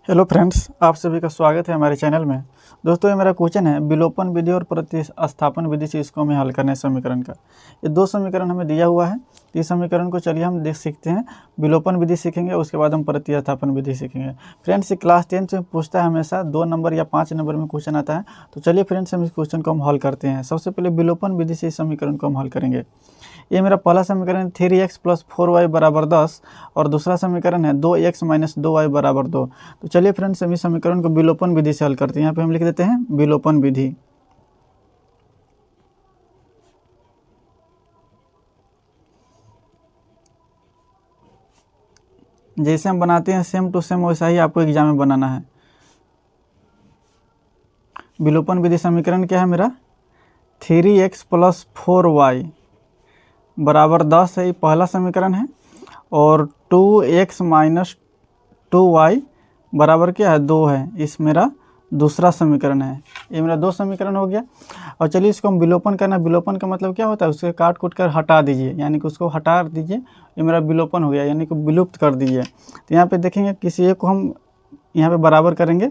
Hello friends, आप सभी का स्वागत है हमारे चैनल में। दोस्तों, ये मेरा क्वेश्चन है विलोपन विधि और प्रतिस्थापन विधि से इसको हमें हल करना है समीकरण का। ये दो समीकरण हमें दिया हुआ है, तो इस समीकरण को चलिए हम देख सीखते हैं। विलोपन विधि सीखेंगे, उसके बाद हम प्रतिस्थापन विधि सीखेंगे। फ्रेंड्स, ये क्लास 10 में पूछता है, हमेशा 2 नंबर या 5 नंबर में क्वेश्चन आता है। तो चलिए फ्रेंड्स, हम इस क्वेश्चन को हम हल करते हैं। सबसे पहले विलोपन विधि से इस समीकरण को हम हल करेंगे। ये मेरा पहला समीकरण 3x + 4y = 10 और दूसरा समीकरण है 2x - 2y = 2। तो चलिए फ्रेंड्स, हम इस समीकरण को विलोपन विधि से हल करते हैं। यहाँ पे हम लिख देते हैं विलोपन विधि। जैसे हम बनाते हैं सेम टू सेम वैसा ही आपको एग्जाम में बनाना है। विलोपन विधि समीकरण क्या है मेरा? 3x + 4y = 10 है, ये पहला समीकरण है। और 2x - 2y बराबर क्या है? 2 है, इस मेरा दूसरा समीकरण है। ये मेरा 2 समीकरण हो गया। और चलिए इसको हम विलोपन करना। विलोपन का मतलब क्या होता है? उसके काट कूट कर हटा दीजिए, यानी कि उसको हटा दीजिए। ये मेरा विलोपन हो गया, यानी कि विलुप्त कर दीजिए। तो यहाँ पे देखेंगे किसी एक को हम यहाँ पे बराबर करेंगे,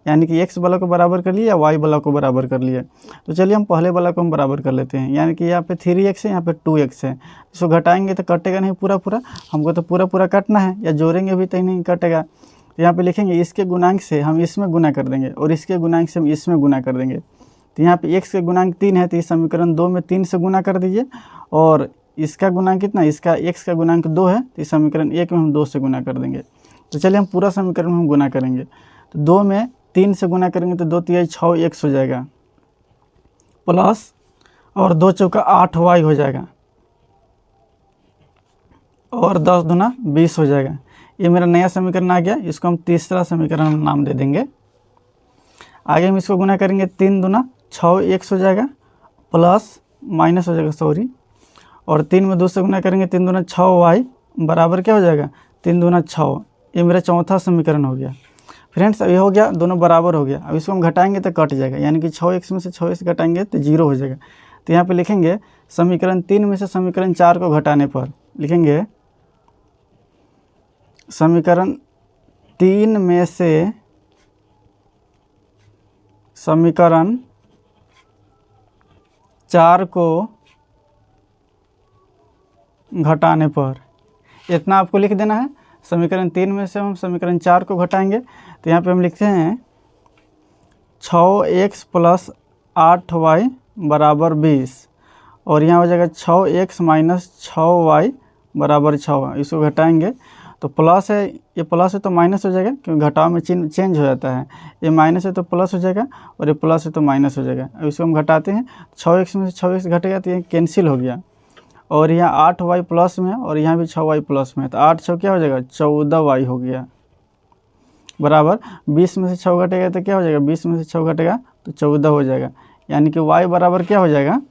यानी कि x वाला को बराबर कर लिए या y वाला को बराबर कर लिए। तो चलिए हम पहले वाला को हम बराबर कर लेते हैं, यानी कि यहाँ पे 3x है, यहाँ पे 2x है। इसको घटाएंगे तो कटेगा नहीं पूरा पूरा, हमको तो पूरा पूरा काटना है, या जोड़ेंगे भी तो नहीं कटेगा। तो यहाँ पे लिखेंगे इसके गुणांक से हम इसमें गुना कर देंगे और इसके गुणांक से हम इसमें गुना कर देंगे। तो यहाँ पे x के गुणांक 3 है, तो इस समीकरण 2 में 3 से गुना कर दीजिए। और इसका गुणांक कितना? इसका x का गुणांक 2 है, तो इस समीकरण 1 में हम 2 से गुना कर देंगे। तो चलिए हम पूरा समीकरण में हम गुना करेंगे। तो 2 में 3 से गुना करेंगे तो 2 तिहाई 6 x हो जाएगा, प्लस और 2 चौका 8y हो जाएगा, और 10 दूना 20 हो जाएगा। ये मेरा नया समीकरण आ गया, इसको हम तीसरा समीकरण नाम दे देंगे। आगे हम इसको गुना करेंगे, 3 दूना 6x हो जाएगा, प्लस माइनस हो जाएगा सॉरी, और 3 में 2 से गुना करेंगे, 3 दूना 6y बराबर क्या हो जाएगा? 3 दूना 6। ये मेरा चौथा समीकरण हो गया। फ्रेंड्स, अब ये हो गया, दोनों बराबर हो गया। अब इसको हम घटाएंगे तो कट जाएगा, यानी कि 6x में से 6x घटाएंगे तो 0 हो जाएगा। तो यहाँ पे लिखेंगे समीकरण 3 में से समीकरण 4 को घटाने पर लिखेंगे समीकरण 3 में से समीकरण 4 को घटाने पर, इतना आपको लिख देना है। समीकरण 3 में से हम समीकरण 4 को घटाएंगे, तो यहाँ पे हम लिखते हैं 6x + 8y = 20, और यहाँ हो जाएगा 6x - 6y = 6। इसको घटाएंगे तो प्लस है, ये प्लस है तो माइनस हो जाएगा, क्योंकि घटाव में चिन्ह चेंज हो जाता है। ये माइनस है तो प्लस हो जाएगा, और ये प्लस है तो माइनस हो जाएगा। अब इसको हम घटाते हैं, 6x में से 6x घटेगा तो ये कैंसिल हो गया, और यहाँ 8y प्लस में है और यहाँ भी 6y प्लस में है, तो 8 6 क्या हो जाएगा? 14y हो गया, बराबर 20 में से 6 घटेगा तो क्या हो जाएगा? 20 में से 6 घटेगा तो 14 हो जाएगा, यानी कि y बराबर क्या हो जाएगा?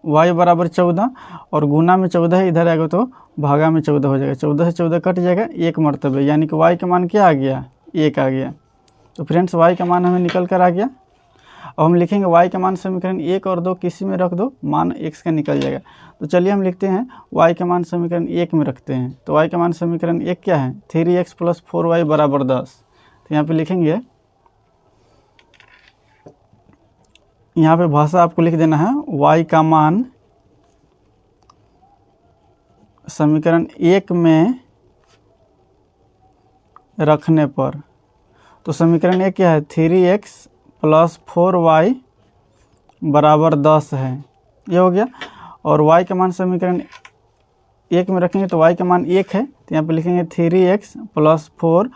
y बराबर 14, और गुना में 14 है, इधर आएगा तो भागा में 14 हो जाएगा। 14 से 14 कट जाएगा, 1 मरतबे, यानी कि y का मान क्या आ गया? 1 आ गया। तो फ्रेंड्स, y का मान हमें निकल कर आ गया। अब हम लिखेंगे y का मान समीकरण 1 और 2 किसी में रख दो, मान x का निकल जाएगा। तो चलिए हम लिखते हैं y का मान समीकरण 1 में रखते हैं। तो y का मान समीकरण 1 क्या है? 3x + 4y = 10। तो यहाँ पे लिखेंगे, यहाँ पे भाषा आपको लिख देना है y का मान समीकरण 1 में रखने पर। तो समीकरण 1 क्या है? 3x + 4y = 10 है, ये हो गया। और y का मान समीकरण 1 में रखेंगे तो y का मान 1 है, तो यहाँ पे लिखेंगे 3x + 4,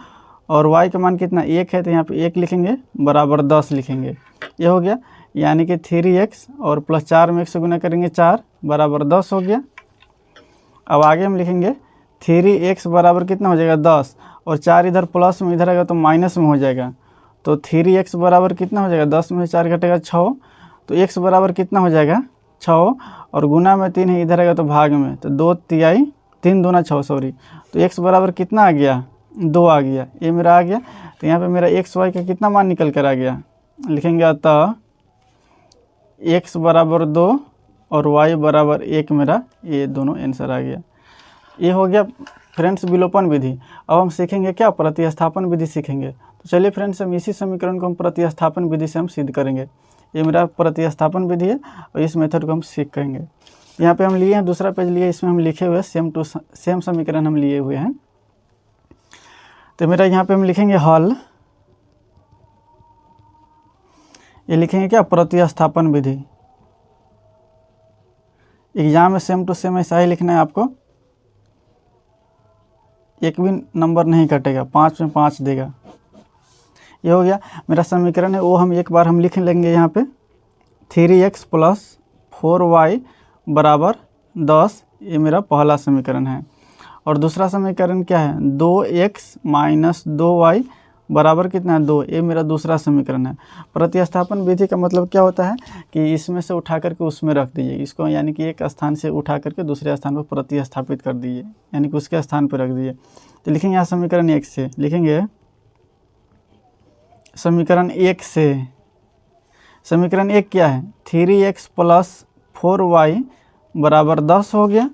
और y का मान कितना? 1 है, तो यहाँ पे 1 लिखेंगे बराबर 10 लिखेंगे, ये हो गया। यानी कि 3x और प्लस 4 में 1 से गुना करेंगे 4 बराबर 10 हो गया। अब आगे हम लिखेंगे 3x बराबर कितना हो जाएगा? 10, और 4 इधर प्लस में, इधर आएगा तो माइनस में हो जाएगा। तो 3x बराबर कितना हो जाएगा? 10 में 4 घटेगा 6, तो x बराबर कितना हो जाएगा? 6, और गुना में 3 है, इधर आएगा तो भाग में, तो 2 तिहाई 3 दूना 6 सॉरी। तो x बराबर कितना आ गया? 2 आ गया, ये मेरा आ गया। तो यहाँ पे मेरा x y का कितना मान निकल कर आ गया? लिखेंगे अतः x बराबर 2 और y बराबर 1, मेरा ये दोनों आंसर आ गया। ये हो गया फ्रेंड्स विलोपन विधि। अब हम सीखेंगे क्या, प्रतिस्थापन विधि सीखेंगे। तो चलिए फ्रेंड्स, हम इसी समीकरण को हम प्रतिस्थापन विधि से हम सिद्ध करेंगे। ये मेरा प्रतिस्थापन विधि है और इस मेथड को हम सीखेंगे। यहाँ पे हम लिए हैं, दूसरा पेज लिए, इसमें हम लिखे हुए सेम समीकरण हम लिए हुए हैं। तो मेरा यहाँ पे हम लिखेंगे हल, ये लिखेंगे क्या, प्रतिस्थापन विधि। एग्जाम में सेम टू सेम ऐसा ही लिखना है आपको, एक भी नंबर नहीं कटेगा, 5 में 5 देगा। ये हो गया मेरा समीकरण है, वो हम एक बार हम लिख लेंगे यहाँ पे 3x + 4y = 10। ये मेरा पहला समीकरण है। और दूसरा समीकरण क्या है, 2x - 2y बराबर कितना है, 2। ये मेरा दूसरा समीकरण है। प्रतिस्थापन विधि का मतलब क्या होता है कि इसमें से उठा करके उसमें रख दीजिए इसको, यानी कि एक स्थान से उठा करके दूसरे स्थान पर प्रतिस्थापित कर दीजिए, यानी कि उसके स्थान पर रख दीजिए। तो लिखेंगे यहाँ समीकरण 1 से, लिखेंगे समीकरण 1 से, समीकरण 1 क्या है, 3x + 4y = 10 हो गया।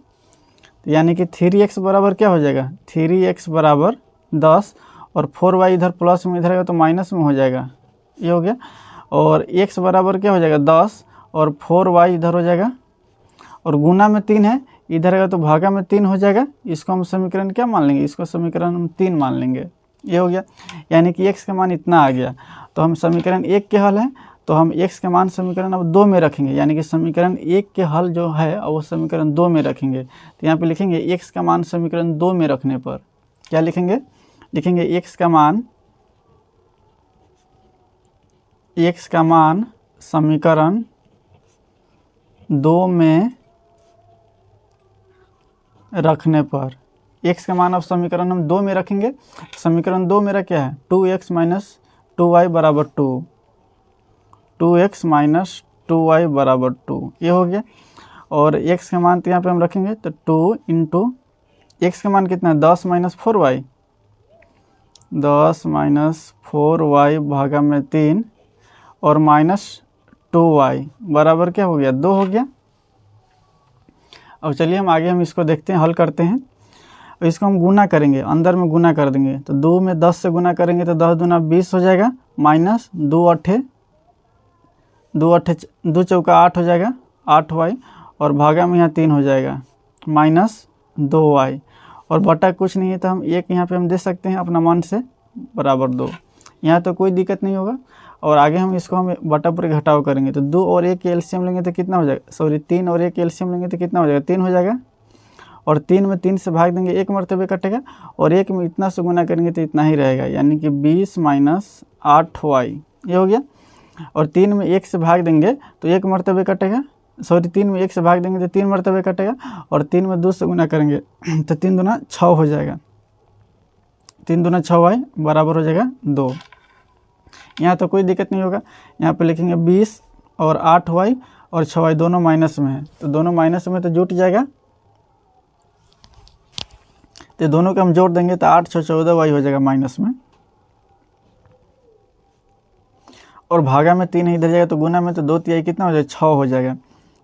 तो यानी कि 3x बराबर क्या हो जाएगा, 3x = 10 और 4y इधर प्लस में इधर आएगा तो माइनस में हो जाएगा, ये हो गया। और x बराबर क्या हो जाएगा 10 और 4y इधर हो जाएगा, और गुना में 3 है, इधर आएगा तो भागा में 3 हो जाएगा। इसको हम समीकरण क्या मान लेंगे, इसको समीकरण हम 3 मान लेंगे, ये हो गया। यानी कि x का मान इतना आ गया। तो हम समीकरण 1 के हल हैं, तो हम x के मान समीकरण अब 2 में रखेंगे, यानी कि समीकरण 1 के हल जो है वो समीकरण 2 में रखेंगे। तो यहाँ पे लिखेंगे x का मान समीकरण 2 में रखने पर क्या लिखेंगे, लिखेंगे x का मान समीकरण 2 में रखने पर, x का मान अब समीकरण हम 2 में रखेंगे। समीकरण 2 मेरा क्या है, 2x - 2y = 2, 2x - 2y = 2, ये हो गया। और x का मान तो यहाँ पे हम रखेंगे, तो 2 × x का मान कितना है, 10 - 4y, 10 - 4y भागा में 3 और -2y बराबर क्या हो गया, 2 हो गया। अब चलिए हम आगे हम इसको देखते हैं, हल करते हैं। इसको हम गुना करेंगे, अंदर में गुना कर देंगे। तो 2 में 10 से गुना करेंगे तो 10 दूना 20 हो जाएगा, माइनस 2 चौका 8 हो जाएगा, 8y, और भागा में यहाँ 3 हो जाएगा, -2y, और बटा कुछ नहीं है तो हम 1 यहाँ पे हम दे सकते हैं अपना मन से, बराबर 2। यहाँ तो कोई दिक्कत नहीं होगा। और आगे हम इसको हम बटा पर घटाव करेंगे, तो 2 और 1 के एलसीएम लेंगे तो कितना हो जाएगा, सॉरी 3 और 1 के एलसीएम लेंगे तो कितना हो जाएगा, 3 हो जाएगा। और 3 में 3 से भाग देंगे, 1 मरतबे कटेगा, और 1 में इतना से गुना करेंगे तो इतना ही रहेगा, यानी कि 20 - 8y, ये हो गया। और 3 में 1 से भाग देंगे तो 1 मरतबे कटेगा, सॉरी 3 में 1 से भाग देंगे तो 3 मरतबे कटेगा, और 3 में 2 से गुना करेंगे तो 3 दूना 6 हो जाएगा, 3 दूना 6y बराबर हो जाएगा 2। यहाँ तो कोई दिक्कत नहीं होगा। यहाँ पे लिखेंगे 20 और 8y और 6y दोनों माइनस में है, तो दोनों माइनस में तो जुट जाएगा, तो दोनों को हम जोड़ देंगे तो 8 6 14y हो जाएगा माइनस में, और भागा में 3 इधर जाएगा तो गुना में तो 2 तिहाई कितना हो जाएगा, 6 हो जाएगा।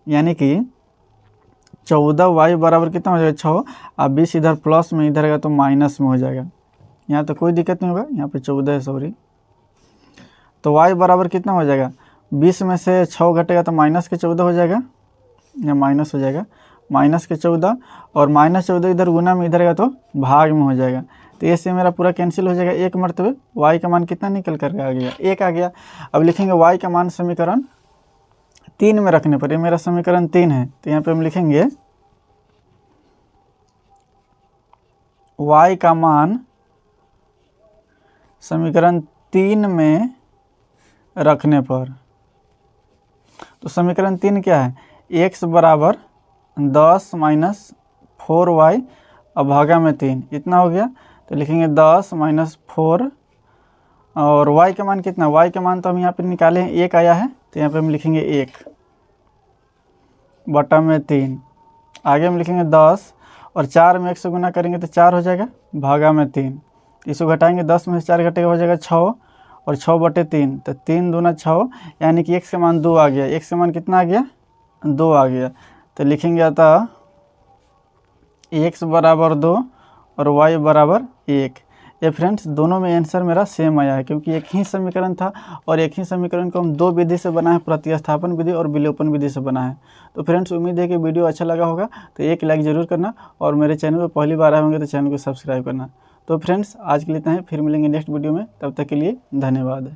यानी कि 14y बराबर कितना हो जाएगा, 6, और 20 इधर प्लस में इधर आएगा तो माइनस में हो जाएगा। यहाँ तो कोई दिक्कत नहीं होगा, यहाँ पे 14 है, सॉरी। तो y बराबर कितना हो जाएगा, 20 में से 6 घटेगा तो -14 हो जाएगा, या माइनस हो जाएगा, -14, और -14 इधर गुना में इधर आएगा तो भाग में हो जाएगा। तो ऐसे मेरा पूरा कैंसिल हो जाएगा, 1 मरतबे y का मान कितना निकल कर आ गया, 1 आ गया। अब लिखेंगे y का मान समीकरण 3 में रखने पर, ये मेरा समीकरण 3 है, तो यहाँ पे हम लिखेंगे y का मान समीकरण 3 में रखने पर। तो समीकरण 3 क्या है, x बराबर 10 - 4y और भागा में 3, इतना हो गया। तो लिखेंगे 10 - 4, और y का मान कितना, y का मान तो हम यहाँ पे निकाले हैं, 1 आया है, तो यहाँ पे हम लिखेंगे 1 बटा में 3। आगे हम लिखेंगे 10, और 4 में 1 से गुना करेंगे तो 4 हो जाएगा, भागा में 3। इसको घटाएंगे, 10 में से 4 घटेगा हो जाएगा 6, और 6/3, तो 3 दूना 6, यानी कि x का मान 2 आ गया। x का मान कितना आ गया, 2 आ गया। तो लिखेंगे अतः x बराबर 2 और y बराबर 1। ये फ्रेंड्स दोनों में आंसर मेरा सेम आया है, क्योंकि एक ही समीकरण था और एक ही समीकरण को हम दो विधि से बनाए, प्रतिस्थापन विधि और विलोपन विधि से बनाए। तो फ्रेंड्स उम्मीद है कि वीडियो अच्छा लगा होगा, तो एक लाइक ज़रूर करना और मेरे चैनल पर पहली बार आए होंगे तो चैनल को सब्सक्राइब करना। तो फ्रेंड्स आज के लिए इतना ही, फिर मिलेंगे नेक्स्ट वीडियो में, तब तक के लिए धन्यवाद।